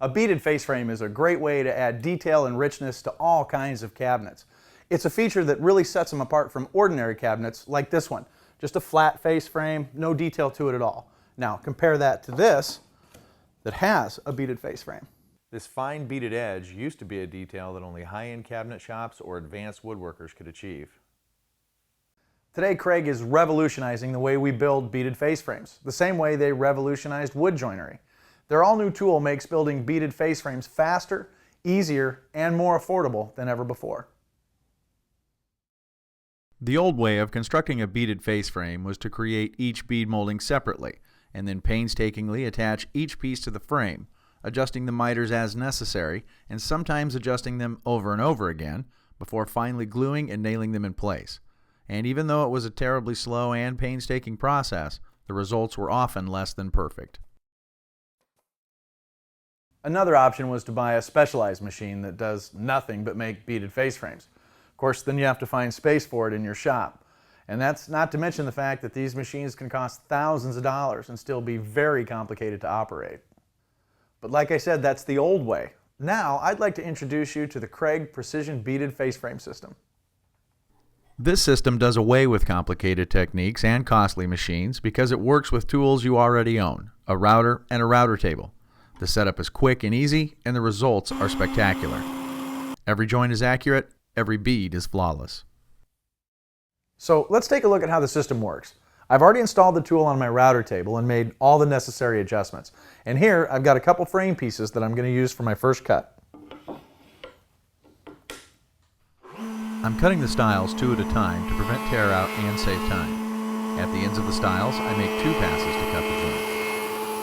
A beaded face frame is a great way to add detail and richness to all kinds of cabinets. It's a feature that really sets them apart from ordinary cabinets like this one. Just a flat face frame, no detail to it at all. Now compare that to this that has a beaded face frame. This fine beaded edge used to be a detail that only high-end cabinet shops or advanced woodworkers could achieve. Today, Kreg is revolutionizing the way we build beaded face frames, the same way they revolutionized wood joinery. Their all-new tool makes building beaded face frames faster, easier, and more affordable than ever before. The old way of constructing a beaded face frame was to create each bead molding separately, and then painstakingly attach each piece to the frame, adjusting the miters as necessary, and sometimes adjusting them over and over again, before finally gluing and nailing them in place. And even though it was a terribly slow and painstaking process, the results were often less than perfect. Another option was to buy a specialized machine that does nothing but make beaded face frames. Of course, then you have to find space for it in your shop. And that's not to mention the fact that these machines can cost thousands of dollars and still be very complicated to operate. But like I said, that's the old way. Now, I'd like to introduce you to the Kreg Precision Beaded Face-Frame System. This system does away with complicated techniques and costly machines because it works with tools you already own, a router and a router table. The setup is quick and easy, and the results are spectacular. Every joint is accurate, every bead is flawless. So let's take a look at how the system works. I've already installed the tool on my router table and made all the necessary adjustments. And here I've got a couple frame pieces that I'm going to use for my first cut. I'm cutting the stiles two at a time to prevent tear out and save time. At the ends of the stiles, I make 2 passes to cut the joint.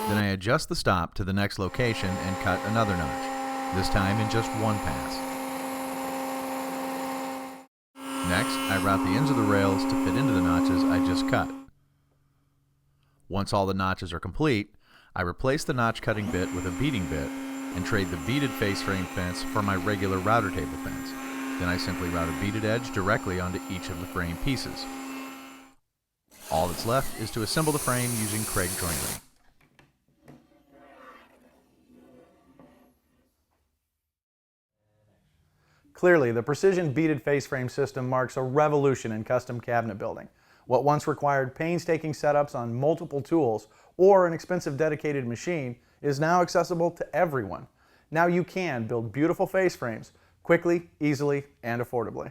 Then I adjust the stop to the next location and cut another notch, this time in just 1 pass. Next, I route the ends of the rails to fit into the notches I just cut. Once all the notches are complete, I replace the notch cutting bit with a beading bit and trade the beaded face frame fence for my regular router table fence. Then I simply route a beaded edge directly onto each of the frame pieces. All that's left is to assemble the frame using Kreg joinery. Clearly, the Precision Beaded Face-Frame System marks a revolution in custom cabinet building. What once required painstaking setups on multiple tools or an expensive dedicated machine is now accessible to everyone. Now you can build beautiful face frames quickly, easily, and affordably.